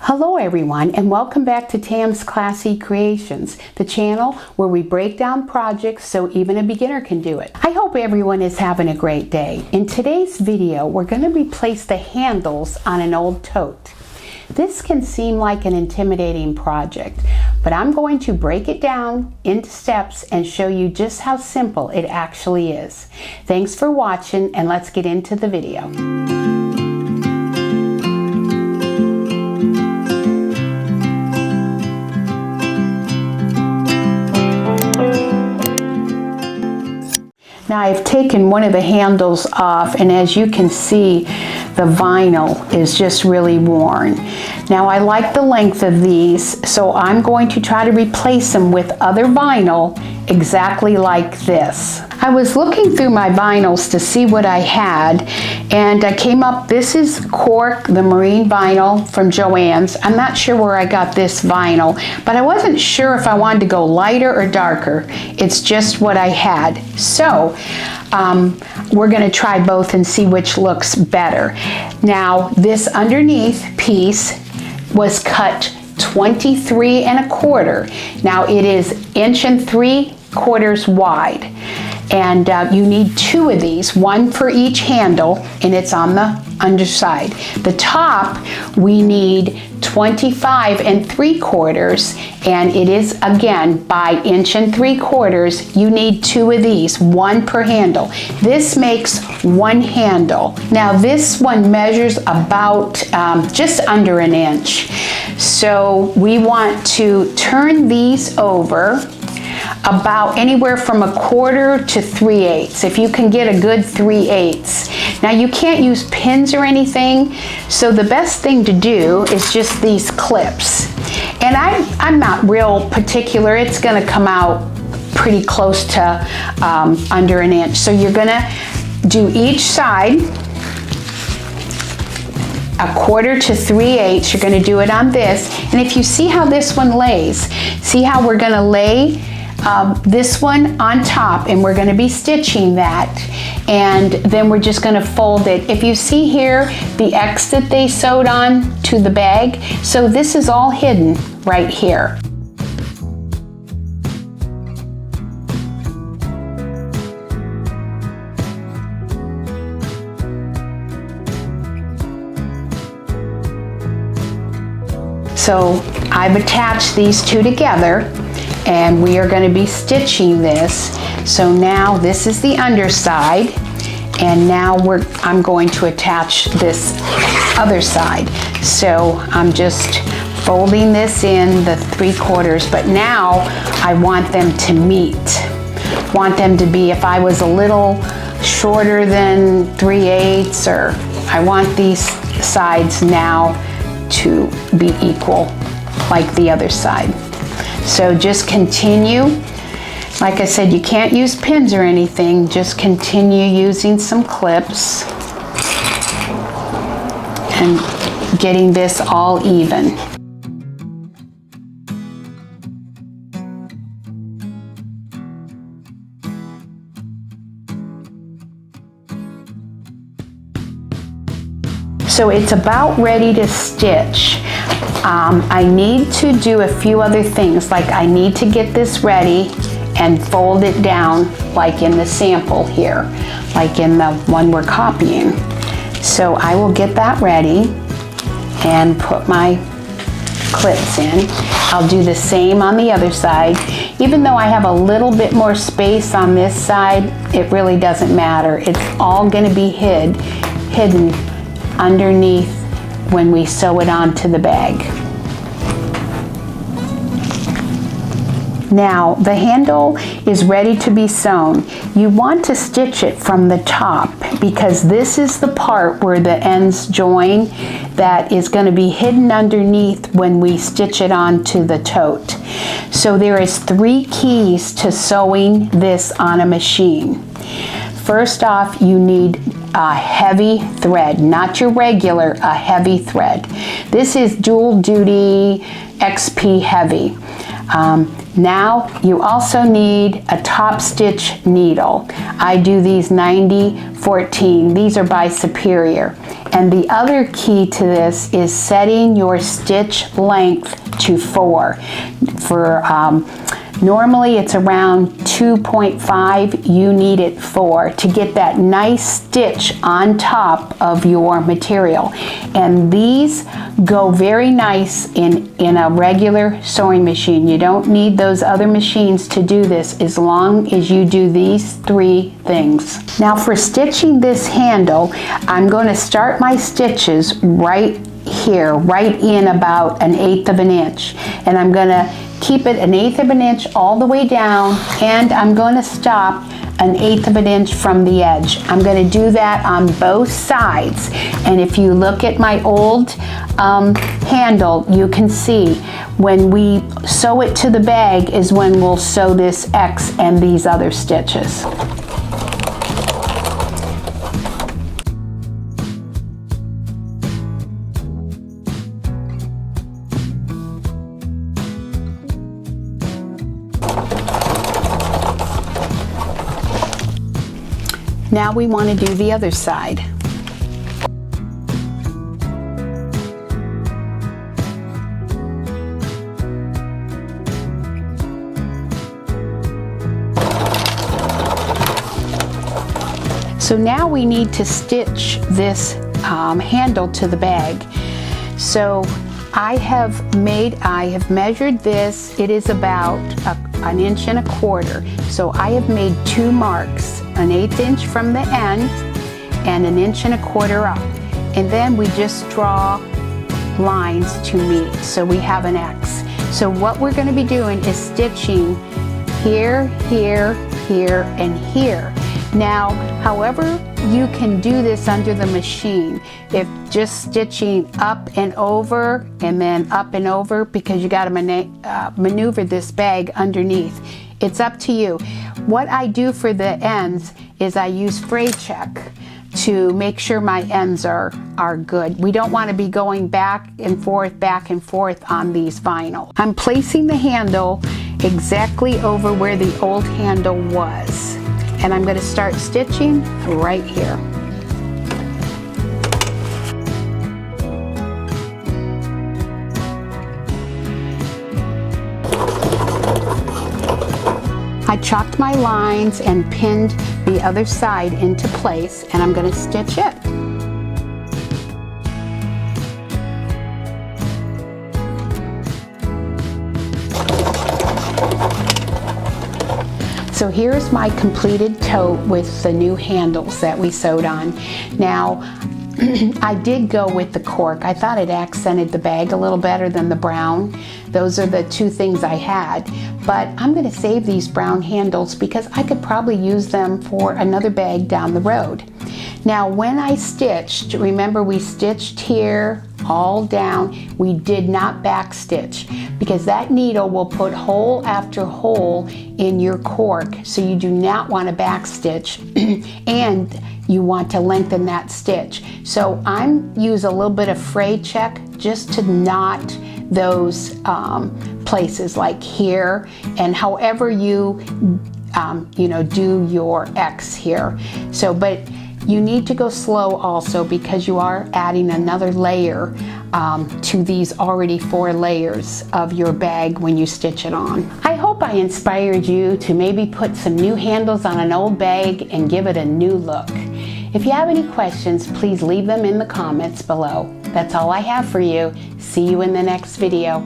Hello everyone, and welcome back to Tam's Classy Creations, the channel where we break down projects so even a beginner can do it. I hope everyone is having a great day. In today's video, we're going to replace the handles on an old tote. This can seem like an intimidating project, but I'm going to break it down into steps and show you just how simple it actually is. Thanks for watching, and let's get into the video. Now I've taken one of the handles off, and as you can see, the vinyl is just really worn. Now I like the length of these, so I'm going to try to replace them with other vinyl exactly like this. I was looking through my vinyls to see what I had, and I came up, this is Cork, the marine vinyl from Joann's. I'm not sure where I got this vinyl, but I wasn't sure if I wanted to go lighter or darker. It's just what I had. So we're going to try both and see which looks better. Now this underneath piece was cut 23 1/4. Now it is 1 3/4 wide, and you need 2 of these, one for each handle, and it's on the underside. The top we need 25 3/4, and it is again by 1 3/4. You need 2 of these, one per handle. This makes one handle. Now this one measures about just under 1 inch. So we want to turn these over about anywhere from 1/4 to 3/8. If you can get a good 3/8. Now you can't use pins or anything, so the best thing to do is just these clips. And I'm not real particular. It's going to come out pretty close to under 1 inch. So you're going to do each side 1/4 to 3/8. You're going to do it on this, and if you see how this one lays, see how we're going to lay this one on top, and we're going to be stitching that, and then we're just going to fold it. If you see here the X that they sewed on to the bag, so this is all hidden right here. So I've attached these two together, and we are going to be stitching this. So now this is the underside, and now I'm going to attach this other side. So I'm just folding this in the 3/4, but now I want them to meet. Want them to be, if I was a little shorter than 3/8, or I want these sides now to be equal like the other side. So just continue. Like I said, you can't use pins or anything. Just continue using some clips and getting this all even. So it's about ready to stitch. I need to do a few other things, like I need to get this ready and fold it down like in the sample here, like in the one we're copying. So I will get that ready and put my clips in. I'll do the same on the other side. Even though I have a little bit more space on this side, it really doesn't matter. It's all going to be hidden underneath when we sew it onto the bag. Now the handle is ready to be sewn. You want to stitch it from the top, because this is the part where the ends join that is going to be hidden underneath when we stitch it onto the tote. So there is 3 keys to sewing this on a machine. First off, you need a heavy thread, not your regular, a heavy thread. This is dual duty XP heavy. Now you also need a top stitch needle. I do these 90-14. These are by Superior. And the other key to this is setting your stitch length to 4. Normally it's around 2.5, you need it 4 to get that nice stitch on top of your material. And these go very nice in a regular sewing machine. You don't need those other machines to do this as long as you do these 3 things. Now for stitching this handle, I'm going to start my stitches right here, right in about 1/8 of an inch. And I'm going to keep it 1/8 of an inch all the way down, and I'm going to stop 1/8 of an inch from the edge. I'm going to do that on both sides. And if you look at my old handle, you can see when we sew it to the bag is when we'll sew this X and these other stitches. Now we want to do the other side. So now we need to stitch this handle to the bag. So I have measured this. It is about 1.25 inches. So I have made 2 marks, 1/8 inch from the end and 1.25 inches up. And then we just draw lines to meet. So we have an X. So what we're going to be doing is stitching here, here, here, and here. Now, however you can do this under the machine, if just stitching up and over and then up and over, because you got to maneuver this bag underneath. It's up to you. What I do for the ends is I use fray check to make sure my ends are good. We don't want to be going back and forth on these vinyl. I'm placing the handle exactly over where the old handle was. And I'm going to start stitching right here. I chalked my lines and pinned the other side into place, and I'm going to stitch it. So here's my completed tote with the new handles that we sewed on. Now, I did go with the cork. I thought it accented the bag a little better than the brown. Those are the 2 things I had. But I'm going to save these brown handles because I could probably use them for another bag down the road. Now, when I stitched, remember we stitched here all down. We did not back stitch because that needle will put hole after hole in your cork, so you do not want to back stitch and you want to lengthen that stitch. So I'm use a little bit of fray check just to knot those places like here, and however you do your X here. So, but you need to go slow also because you are adding another layer to these already 4 layers of your bag when you stitch it on. I hope I inspired you to maybe put some new handles on an old bag and give it a new look. If you have any questions, please leave them in the comments below. That's all I have for you. See you in the next video.